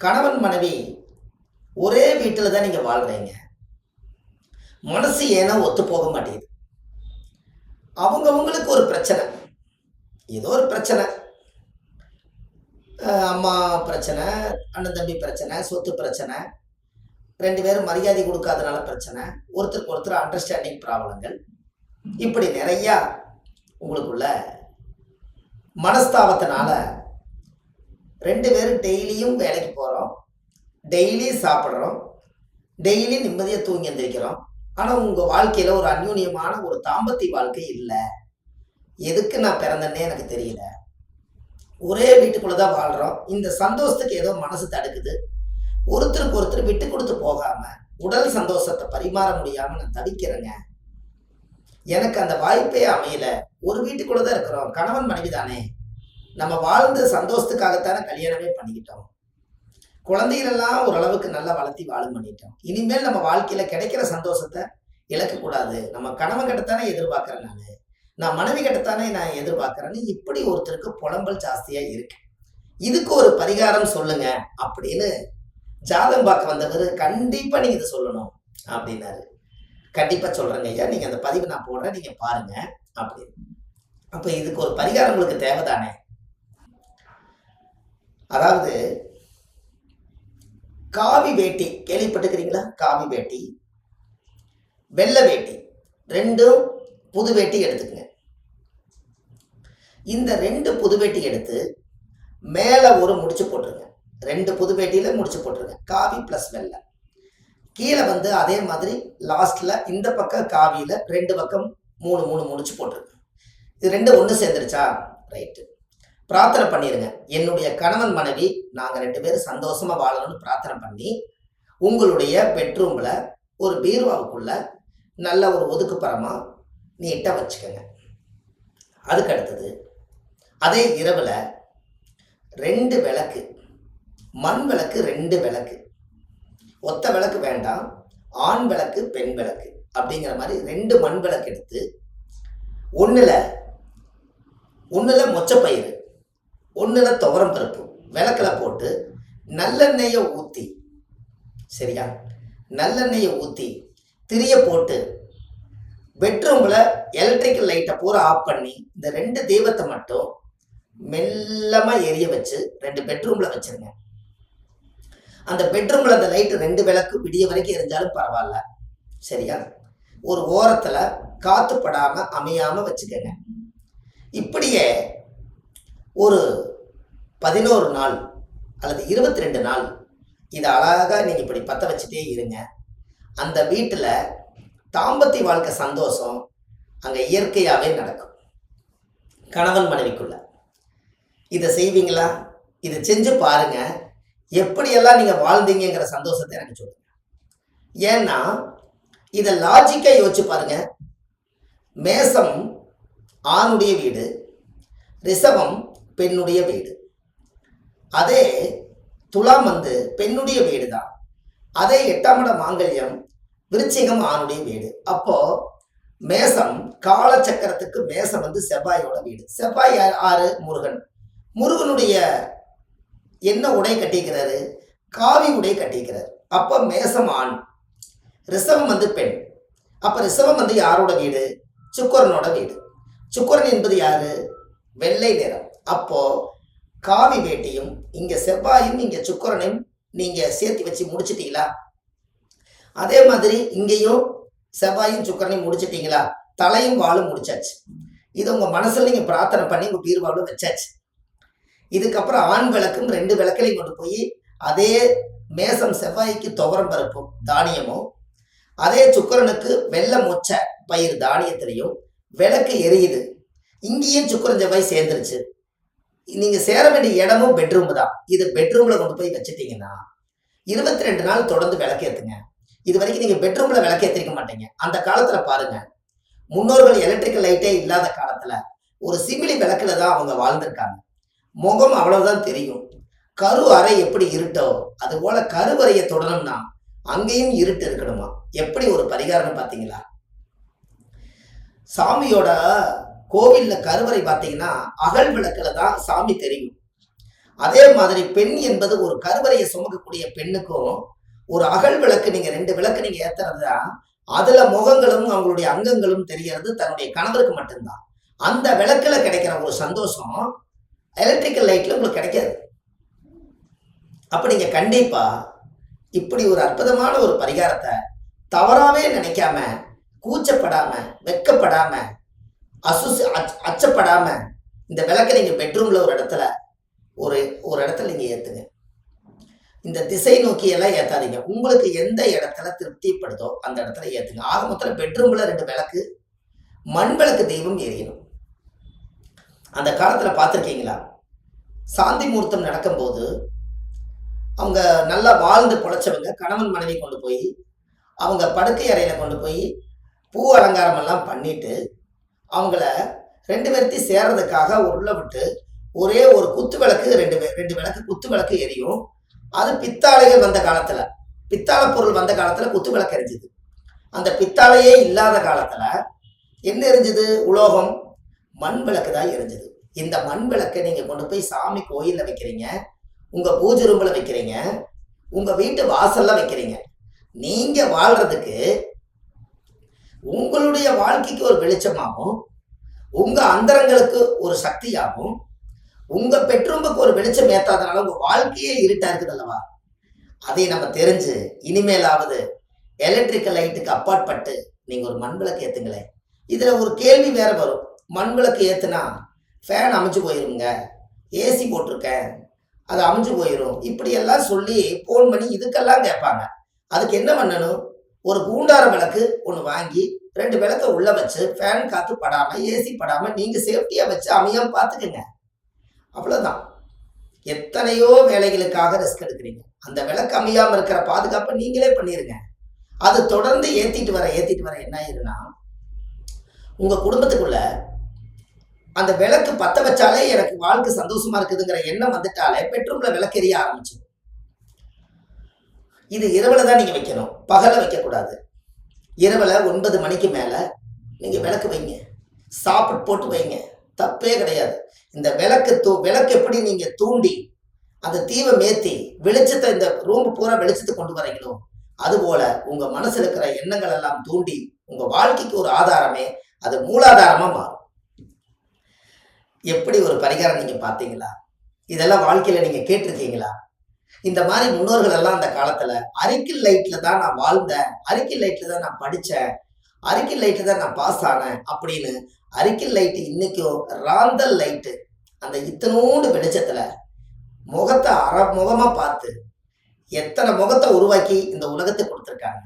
கணவன் மனைவி ஒரே வீட்டில் தான் நீங்கள் வாழ்கிறீங்க. மனசு ஏன்னா ஒத்து போக மாட்டேங்குது. அவங்கவுங்களுக்கு ஒரு பிரச்சனை, ஏதோ ஒரு பிரச்சனை. அம்மா பிரச்சனை, அண்ணன் தம்பி பிரச்சனை, சொத்து பிரச்சனை, ரெண்டு பேரும் மரியாதை கொடுக்காதனால பிரச்சனை, ஒருத்தருக்கு ஒருத்தர் அண்டர்ஸ்டாண்டிங் ப்ராப்ளங்கள், இப்படி நிறையா உங்களுக்குள்ள மனஸ்தாபத்தினால ரெண்டு பேரும் டெய்லியும் வேலைக்கு போகிறோம், டெய்லி சாப்பிட்றோம், டெய்லி நிம்மதியாக தூங்கி எந்திரிக்கிறோம். ஆனால் உங்கள் வாழ்க்கையில் ஒரு அந்யூன்யமான ஒரு தாம்பத்திய வாழ்க்கை இல்லை. எதுக்கு நான் பிறந்தேன்னே எனக்கு தெரியல. ஒரே வீட்டுக்குள்ளே தான் வாழ்கிறோம். இந்த சந்தோஷத்துக்கு ஏதோ மனசு தடுக்குது. ஒருத்தருக்கு ஒருத்தர் விட்டு கொடுத்து போகாமல் உடல் சந்தோஷத்தை பரிமாற முடியாமல் நான் தவிக்கிறேங்க. எனக்கு அந்த வாய்ப்பே அமையல. ஒரு வீட்டுக்குள்ளே தான் இருக்கிறோம், கணவன் மனைவி தானே, நம்ம வாழ்ந்த சந்தோஷத்துக்காகத்தானே கல்யாணமே பண்ணிக்கிட்டோம். குழந்தைகளெல்லாம் ஓரளவுக்கு நல்லா வளர்த்தி வாழும் பண்ணிட்டோம். இனிமேல் நம்ம வாழ்க்கையில் கிடைக்கிற சந்தோஷத்தை இழக்கக்கூடாது. நம்ம கணவன் கிட்டத்தானே எதிர்பார்க்குறேன், நான் மனைவி கிட்டத்தானே நான் எதிர்பார்க்குறேன்னு இப்படி ஒருத்தருக்கு புலம்பல் ஜாஸ்தியாக இருக்கு. இதுக்கு ஒரு பரிகாரம் சொல்லுங்க அப்படின்னு ஜாதகம் பார்க்க வந்தவர், கண்டிப்பாக நீங்கள் இதை சொல்லணும் அப்படின்னாரு. கண்டிப்பாக சொல்கிறேங்க ஐயா, நீங்கள் அந்த பதிவு நான் போடுறேன், நீங்கள் பாருங்க அப்படின்னு. அப்போ இதுக்கு ஒரு பரிகாரம் உங்களுக்கு தேவைதானே. அதாவது காவி வேட்டி கேள்விப்பட்டுக்கிறீங்களா? காவி வேட்டி, வெள்ளை வேட்டி, ரெண்டும் புது வேட்டி எடுத்துக்கங்க. இந்த ரெண்டு புது வேட்டி எடுத்து மேலே ஒரு முடிச்சு போட்டுருங்க. ரெண்டு புது வேட்டியில் முடிச்சு போட்டுருங்க, காவி ப்ளஸ் வெள்ளை. கீழே அதே மாதிரி லாஸ்ட்டில் இந்த பக்கம் காவியில் ரெண்டு பக்கம் மூணு மூணு முடிச்சு போட்டுருங்க. இது ரெண்டு ஒன்று சேர்ந்துருச்சா? ரைட்டு. பிரார்த்தனை பண்ணிடுங்க. என்னுடைய கணவன் மனைவி நாங்கள் ரெண்டு பேரும் சந்தோஷமாக வாழணும்னு பிரார்த்தனை பண்ணி உங்களுடைய பெட்ரூமில் ஒரு பீர்வாவுக்குள்ள நல்ல ஒரு ஒதுக்குப்புறமாக நீட்டாக வச்சுக்கோங்க. அதுக்கு அடுத்தது அதே இரவில் ரெண்டு விளக்கு, மண் விளக்கு, ரெண்டு விளக்கு, ஒத்த விளக்கு வேண்டாம், ஆண் விளக்கு பெண் விளக்கு அப்படிங்கிற மாதிரி ரெண்டு மண் விளக்கு எடுத்து ஒன்றில் மொச்சப்பயிறு, ஒன்றில் துவரம் பருப்பு விளக்கில் போட்டு நல்லெண்ணெயை ஊற்றி, சரியா, நல்லெண்ணெயை ஊற்றி திரிய போட்டு பெட்ரூமில் எலக்ட்ரிக்கல் லைட்டை பூரா ஆஃப் பண்ணி இந்த ரெண்டு தெய்வத்தை மட்டும் மெல்லமாக எரிய வச்சு ரெண்டு பெட்ரூமில் வச்சுருங்க. அந்த பெட்ரூமில் அந்த லைட்டு ரெண்டு விளக்கு விடிய வரைக்கும் எரிஞ்சாலும் பரவாயில்ல, சரியா. ஒரு ஓரத்தில் காற்று படாமல் அமையாமல் வச்சுக்கோங்க. இப்படியே ஒரு 11 நாள் அல்லது 22 நாள் இதை அழகாக நீங்கள் இப்படி பற்ற வச்சுட்டே இருங்க. அந்த வீட்டில் தாம்பத்திய வாழ்க்கை சந்தோஷம் அங்கே இயற்கையாகவே நடக்கும். கணவன் மனைவிக்குள்ள இதை செய்வீங்களா? இதை செஞ்சு பாருங்க. எப்படியெல்லாம் நீங்கள் வாழ்ந்தீங்கிற சந்தோஷத்தை எனக்கு சொல்லுங்க. ஏன்னா இதை லாஜிக்காக யோசிச்சு பாருங்க. மேசம் ஆணுடைய வீடு, ரிஷபம் பெண்ணுடைய வீடு, அதே துலாம் பெண்ணுடைய வீடு தான். அதே 8ஆம் இட மாங்கல்யம் விருச்சிகம் ஆணுடைய வீடு. அப்போ மேசம் காலச்சக்கரத்துக்கு மேசம் செவ்வாயோட வீடு. செவ்வாய் ஆறு முருகன். முருகனுடைய என்ன உடை கட்டிக்கிறாரு? காவி உடை கட்டிக்கிறார். அப்போ மேசம் ஆண், ரிஷபம் பெண். அப்போ ரிஷபம் யாரோட வீடு? சுக்கிரனோட வீடு. சுக்கிரன் என்பது யாரு? வெள்ளை நிறம். அப்போ காவி வேட்டியும் இங்க செவ்வாயும் இங்க சுக்கிரனையும் நீங்க சேர்த்து வச்சு முடிச்சிட்டீங்களா? அதே மாதிரி இங்கேயும் செவ்வாயும் சுக்கிரனையும் முடிச்சிட்டீங்களா? தலையும் வாழும் முடிச்சாச்சு. இது உங்க மனசுல நீங்க பிரார்த்தனை பண்ணி உங்க பீர்வாவில் வச்சாச்சு. இதுக்கப்புறம் ஆண் விளக்கும் ரெண்டு விளக்கலையும் கொண்டு போய் அதே மேசம் செவ்வாய்க்கு துவரம் பருப்பும் தானியமும், அதே சுக்கிரனுக்கு வெள்ளை மொச்ச பயிர் தானியத்திலையும் விளக்கு எரியுது. இங்கேயும் சுக்கிரன் செவ்வாய் சேர்ந்துருச்சு. நீங்க சேர வேண்டிய இடமும் பெட்ரூம் தான். இது பெட்ரூம்ல கொண்டு போய் வச்சுட்டீங்கன்னா 22 நாள் தொடர்ந்து விளக்கேற்றுங்க. இது வரைக்கும் நீங்க பெட்ரூம்ல விளக்கேற்றிருக்க மாட்டீங்க. அந்த காலத்துல பாருங்க, முன்னோர்கள் எலக்ட்ரிக்கல் லைட்டே இல்லாத காலத்துல ஒரு சிமிலி விளக்குல தான் அவங்க வாழ்ந்திருக்காங்க. முகம் அவ்வளவுதான் தெரியும். கரு அறை எப்படி இருட்டோ அது போல கருவறையை தொடணும்னா அங்கேயும் இருட்டு இருக்கணுமா? எப்படி ஒரு பரிகாரம் பார்த்தீங்களா? சாமியோட கோவில்ல கருவறை பார்த்தீங்கன்னா அகல் விளக்குல தான் சாமி தெரியும். அதே மாதிரி பெண் என்பது ஒரு கருவறையை சுமக்கக்கூடிய பெண்ணுக்கும் ஒரு அகல் விளக்கு, நீங்க 2 விளக்கு நீங்க ஏத்துறதா, அதுல முகங்களும் அவங்களுடைய அங்கங்களும் தெரியறது தன்னுடைய கணவருக்கு மட்டும்தான். அந்த விளக்குல கிடைக்கிற ஒரு சந்தோஷம் எலக்ட்ரிக்கல் லைட்ல உங்களுக்கு கிடைக்காது. அப்ப நீங்க கண்டிப்பா இப்படி ஒரு அற்புதமான ஒரு பரிகாரத்தை தவறாவே நினைக்காம, கூச்சப்படாம, வெட்கப்படாம, அச்சப்படாம இந்த விளக்கை நீங்க பெட்ரூம்ல ஒரு இடத்துல ஒரு ஒரு இடத்துல நீங்க ஏத்துங்க. இந்த திசை நோக்கி எல்லாம் ஏத்தாதீங்க. உங்களுக்கு எந்த இடத்துல திருப்திப்படுதோ அந்த இடத்துல ஏத்துங்க. ஆக மொத்தம் பெட்ரூம்ல 2 விளக்கு, மண் விளக்கு தெய்வம் எரியணும். அந்த காலத்துல பார்த்திருக்கீங்களா? சாந்தி முகூர்த்தம் நடக்கும்போது அவங்க நல்லா வாழ்ந்து பொழைச்சவங்க கணவன் மனைவி கொண்டு போய் அவங்க படுக்கை அறையில கொண்டு போய் பூ அலங்காரம் எல்லாம் பண்ணிட்டு அவங்கள 2 பேர்த்தையும் சேர்றதுக்காக உள்ள விட்டு ஒரே ஒரு குத்து விளக்கு, 2 விளக்கு குத்து விளக்கு எரியும். அது பித்தாளைகள் வந்த காலத்துல, பித்தாள பொருள் வந்த காலத்துல குத்து விளக்கு எரிஞ்சுது. அந்த பித்தாளையே இல்லாத காலத்துல என்ன எரிஞ்சுது? உலோகம், மண் விளக்கு தான் எரிஞ்சுது. இந்த மண் விளக்கை நீங்க கொண்டு போய் சாமி கோயில்ல வைக்கிறீங்க, உங்க பூஜை ரூம்ல வைக்கிறீங்க, உங்க வீட்டு வாசல்ல வைக்கிறீங்க. நீங்க வாழ்றதுக்கு உங்களுடைய வாழ்க்கைக்கு ஒரு வெளிச்சமாகும், உங்க அந்தரங்களுக்கு ஒரு சக்தியாகும், உங்க பெட்ரூமுக்கு ஒரு வெளிச்சம் ஏத்தாதனால உங்க வாழ்க்கையே இருட்டா இருக்குது அல்லவா? அதை நம்ம தெரிஞ்சு இனிமேலாவது எலக்ட்ரிக்கல் லைட்டுக்கு அப்பாற்பட்டு நீங்க ஒரு மண் விளக்கு ஏத்துங்களேன். இதுல ஒரு கேள்வி வேற வரும். மண் விளக்கு ஏத்துனா ஃபேன் அமைஞ்சு போயிருங்க, ஏசி போட்டிருக்கேன் அது அமைஞ்சு போயிடும், இப்படியெல்லாம் சொல்லி போன் பண்ணி இதுக்கெல்லாம் கேட்பாங்க. அதுக்கு என்ன பண்ணணும்? ஒரு கூண்டார விளக்கு ஒன்று வாங்கி 2 விளக்க உள்ள வச்சு ஃபேன் காத்து படாம, ஏசி படாம நீங்க சேஃப்டியா வச்சு அமையாம பார்த்துக்குங்க. அவ்வளவுதான். எத்தனையோ வேலைகளுக்காக ரிஸ்க் எடுக்கிறீங்க. அந்த விளக்கு அமையாம இருக்கிற பாதுகாப்பை நீங்களே பண்ணிருங்க. அது தொடர்ந்து ஏத்திட்டு வர என்ன ஆயிருன்னா, உங்க குடும்பத்துக்குள்ள அந்த விளக்கு பத்த வச்சாலே எனக்கு வாழ்க்கை சந்தோஷமா இருக்குதுங்கிற எண்ணம் வந்துட்டாலே பெட்ரூம்ல விளக்கு எரிய ஆரம்பிச்சு. இது இரவுல தான் நீங்க வைக்கணும், பகல வைக்கக்கூடாது. இரவுல 9 மணிக்கு மேல நீங்க விளக்கு வைங்க, சாப்பிட்டு போட்டு வைங்க, தப்பே கிடையாது. இந்த விளக்கு எப்படி நீங்க தூண்டி அந்த தீவை மேத்தி வெளிச்சத்தை இந்த ரூம் பூரா வெளிச்சத்தை கொண்டு வரீங்களோ, அதுபோல உங்க மனசுல இருக்கிற எண்ணங்கள் எல்லாம் தூண்டி உங்க வாழ்க்கைக்கு ஒரு ஆதாரமே அது மூலாதாரமா மாறும். எப்படி ஒரு பரிகாரம் நீங்க பார்த்தீங்களா? இதெல்லாம் வாழ்க்கையில நீங்க கேட்டிருக்கீங்களா? இந்த மாதிரி முன்னோர்கள் எல்லாம் அந்த காலத்துல அரிக்கில் லைட்ல தான் நான் வாழ்ந்தேன், அரிக்கில் லைட்ல தான் நான் படிச்சேன், அரிக்கில் லைட்ல தான் நான் பாஸ் ஆனேன் அப்படின்னு அரிக்கில் லைட்டு இன்னைக்கும் ராந்தல் லைட்டு அந்த இத்தனோண்டு வெளிச்சத்துல முகத்தை முகமா பார்த்து எத்தனை முகத்தை உருவாக்கி இந்த உலகத்தை கொடுத்துருக்காங்க.